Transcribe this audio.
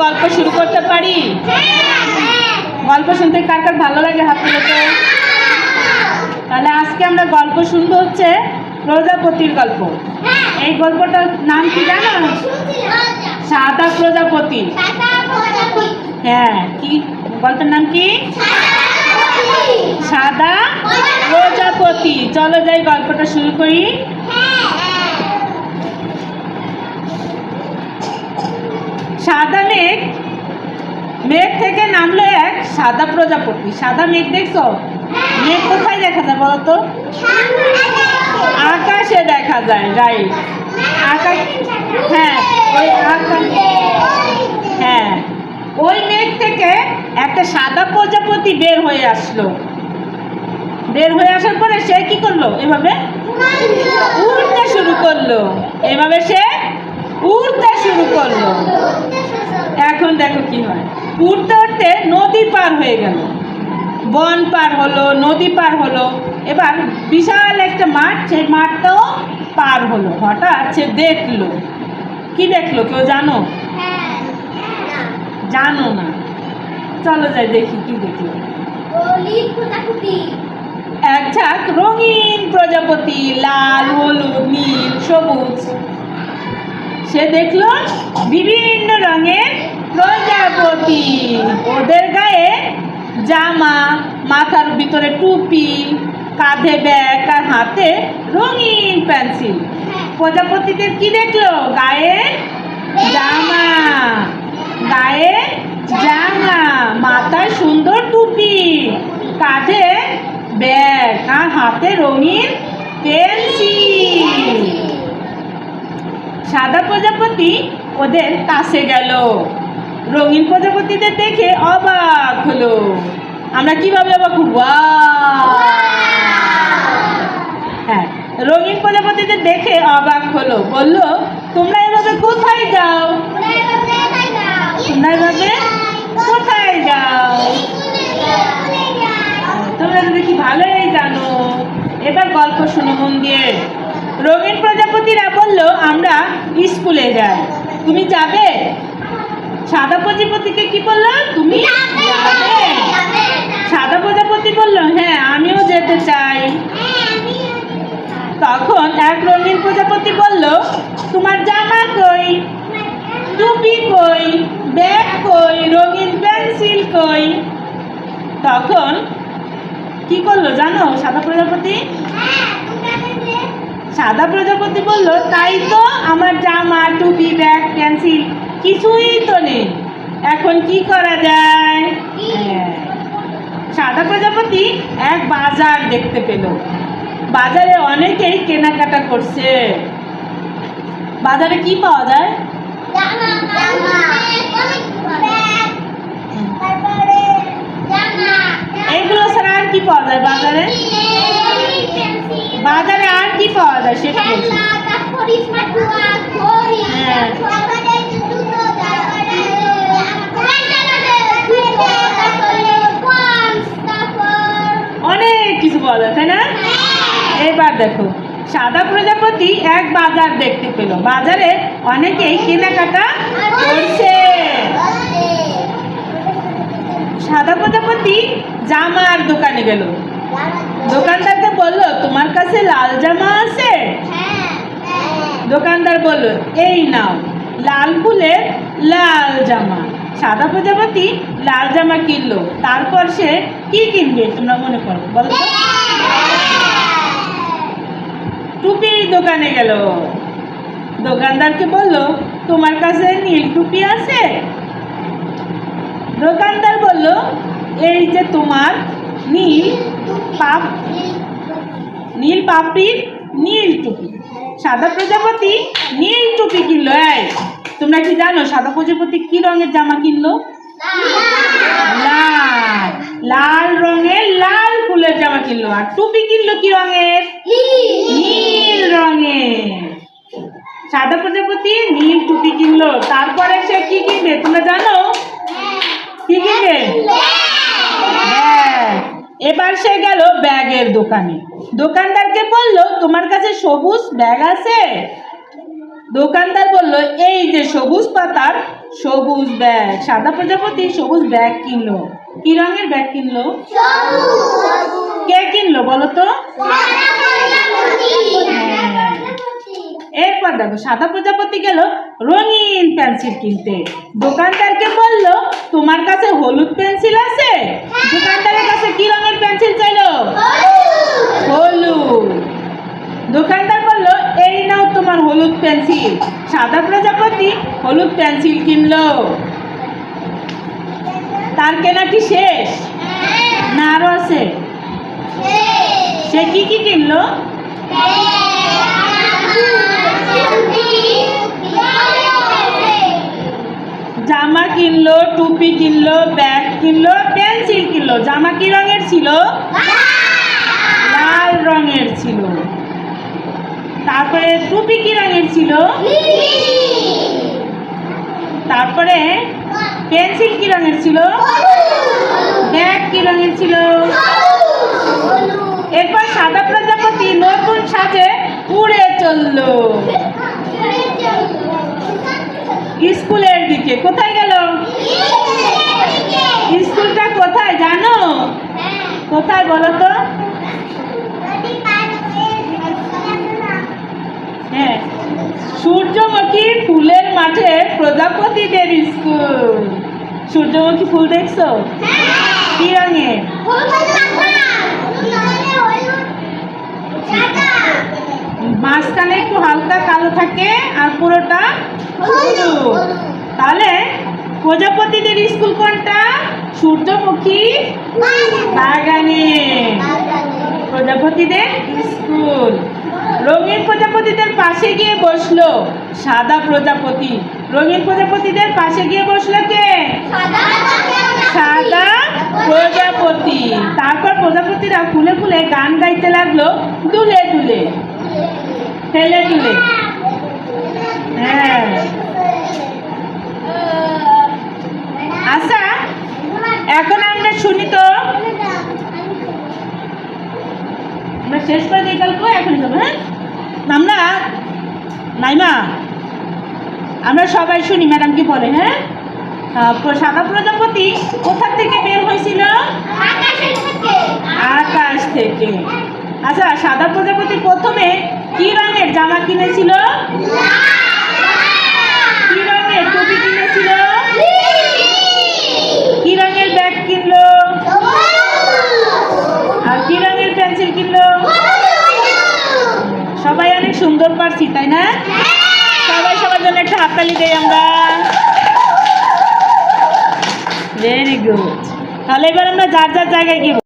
গল্প শুরু করতে পারি? গল্প শুনতে কার কার ভালো লাগে হাত তুলে তো। তাহলে আজকে আমরা গল্প শুনবো হচ্ছে প্রজাপতির গল্প। এই গল্পটার নাম কি জানো? সাদা প্রজাপতি। হ্যাঁ, কি গল্পের নাম কি? সাদা প্রজাপতি। চলো যাই গল্পটা শুরু করি। সাদা মেঘ থেকে নামলো এক সাদা প্রজাপতি। সাদা মেঘ দেখছো? মেঘ কোথায় দেখা যায় বলো তো? আকাশে দেখা যায়, রাইট। আকাশ, হ্যাঁ ওই আকাশ, হ্যাঁ ওই মেঘ থেকে একটা সাদা প্রজাপতি বের হয়ে আসলো। বের হয়ে আসার পরে সে কি করলো? এভাবে উড়তে শুরু করলো। এভাবে সে উড়তে শুরু করলো। এখন দেখো কি হয়। উড়তে উড়তে নদী পার হয়ে গেল, বন পার হলো, নদী পার হলো। এবার বিশাল একটা মাঠ, সেই মাঠটাও পার হলো। হঠাৎ সে দেখলো, কি দেখলো কেউ জানো? জানো না? চলো যাই দেখি কি দেখলো। এক ঝাঁক রঙিন প্রজাপতি, লাল, হলুদ, নীল, সবুজ। সে দেখলো বিভিন্ন রঙের প্রজাপতি। ওদের গায়ে জামা, মাথার ভিতরে টুপি, কাঁধে ব্যাগ আর হাতে রঙিন পেন্সিল। প্রজাপতিদের কি দেখলো? গায়ে জামা, গায়ে জামা, মাথায় সুন্দর টুপি, কাঁধে ব্যাগ আর হাতে রঙিন পেন্সিল। সাদা প্রজাপতি ওদের কাছে গেল, রঙিন প্রজাপতিদের দেখে অবাক হলো। আমরা কিভাবে অবাক হব? হ্যাঁ, রঙিন প্রজাপতিদের দেখে অবাক হলো। বলল, তোমরা এভাবে কোথায় যাও? তোমরা এভাবে কোথায় যাও? তোমরা তো দেখি ভালোই জানো। এবার গল্প শুনো মন দিয়ে। রঙিন প্রজাপতিরা বলল, আমরা স্কুলে যাই, তুমি যাবে? সাদা প্রজাপতিকে কি বললো? তুমি যাবে? সাদা প্রজাপতি বলল, হ্যাঁ আমিও যেতে চাই। তখন এক রঙিন প্রজাপতি বলল, তোমার জামা কই, টুপি কই, ব্যাগ কই, রঙিন পেন্সিল কই? তখন কি করলো জানো সাদা প্রজাপতি? সাদা প্রজাপতি বলল, তাই তো, আমার জামা, টুপি, ব্যাগ, পেন্সিল কিছুই তো নেই। এখন কি করা যায়? সাদা প্রজাপতি এক বাজার দেখতে পেল। বাজারে অনেকেই কেনাকাটা করছে। বাজারে কি পাওয়া যায়? এগুলো ছাড়া আর কি পাওয়া যায় বাজারে? বাজারে আর কি পাওয়া যায় সেটা বলছি। অনেক কিছু পাওয়া যায়, তাই না? এবার দেখো, সাদা প্রজাপতি এক বাজার দেখতে পেল। বাজারে অনেকেই কেনাকাটা করছে। সাদা প্রজাপতি জামার দোকানে গেল। দোকানদারকে বলল, তোমার কাছে লাল জামা আছে? দোকানদার বলল, এই নাও লাল ফুলের লাল জামা। সাদা প্রজাপতি লাল জামা কিনলো। তারপর সে কি কিনবে তোমরা মনে করো বলো তো? টুপির দোকানে গেল। দোকানদারকে বলল, তোমার কাছে নীল টুপি আছে? দোকানদার বলল, এই যে তোমার নীল পাপড়ির নীল টুপি। সাদা প্রজাপতি নীল টুপি কিনলো। এই তোমরা কি জানো সাদা প্রজাপতি কি রঙের জামা কিনলো? লাল, লাল রঙের লাল ফুলের জামা কিনলো। আর টুপি কিনলো কি রঙের? নীল রঙের। সাদা প্রজাপতি নীল টুপি কিনলো। তারপরে সে কি কিনবে তোমরা জানো? কি কিনবে? হ্যাঁ, এবার সে গেল ব্যাগের দোকানে। দোকানদারকে বলল, তোমার কাছে সবুজ ব্যাগ আছে? দোকানদার বলল, এই যে সবুজ পাতার সবুজ ব্যাগ। সাদা প্রজাপতি সবুজ ব্যাগ কিনলো। কি রঙের ব্যাগ কিনলো? কে কিনলো বলো তো? এরপর দেখো, সাদা প্রজাপতি গেল রঙিন পেন্সিল কিনতে। দোকানদারকে বলল, তোমার কাছে হলুদ পেন্সিল আছে? দোকানদারের কাছে কি রঙের পেন্সিল চাইলো? হলুদ। দোকানদার বলল, এই নাও তোমার হলুদ পেন্সিল। সাদা প্রজাপতি হলুদ পেন্সিল কিনলো। তার কেনা কি শেষ? না আরো আছে? সে কি কি কিনলো? জামা কিনলো, টুপি কিনলো, ব্যাগ কিনলো, পেন্সিল কিনলো। জামা কি রঙের ছিল? লাল রঙের ছিল। তারপরে টুপি কি রঙের ছিল? তারপরে পেন্সিল কি রঙের ছিল? ব্যাগ কি রঙের ছিল? এরপর সাদা প্রজাপতি নতুন সাজে উড়ে চললো স্কুলের দিকে। কোথায় গেল? স্কুলটা কোথায় জানো? কোথায় বলো তো? হ্যাঁ, সূর্যমুখী ফুলের মাঠে প্রজাপতিদের স্কুল। সূর্যমুখী ফুল দেখছো? কি রঙের? মাঝখানে একটু হালকা কালো থাকে আর পুরোটা হলুদ। তাহলে প্রজাপতিদের স্কুল কোনটা? সূর্যমুখী বাগানে প্রজাপতিদের স্কুল। রঙিন প্রজাপতিদের পাশে গিয়ে বসলো সাদা প্রজাপতি। রঙিন প্রজাপতিদের পাশে গিয়ে বসলো কে? সাদা প্রজাপতি। তারপর প্রজাপতিরা ফুলে ফুলে গান গাইতে লাগলো, দুলে দুলে, ফেলে দুলে। হ্যাঁ, আচ্ছা এখন আমরা শুনি তো, আমরা শেষ করে দিই গল্প। এখন যাবো। হ্যাঁ, আমরা নাইমা, আমরা সবাই শুনি ম্যাডাম কি বলে। হ্যাঁ, সাদা প্রজাপতি কোথা থেকে বের হয়েছিল? আকাশ থেকে। আচ্ছা, সাদা প্রজাপতি প্রথমে কি রঙের জামা কিনেছিল? কি রঙের টুপি কিনেছিল? কি রঙের ব্যাগ কিনলো? আর কি রঙের পেন্সিল কিনলো? সবাই অনেক সুন্দর পারছি, তাই না? সবাই সবার জন্য একটা হাততালি দেই আমরা। Very good. তাহলে এবার আমরা যার যার জায়গায় গিয়ে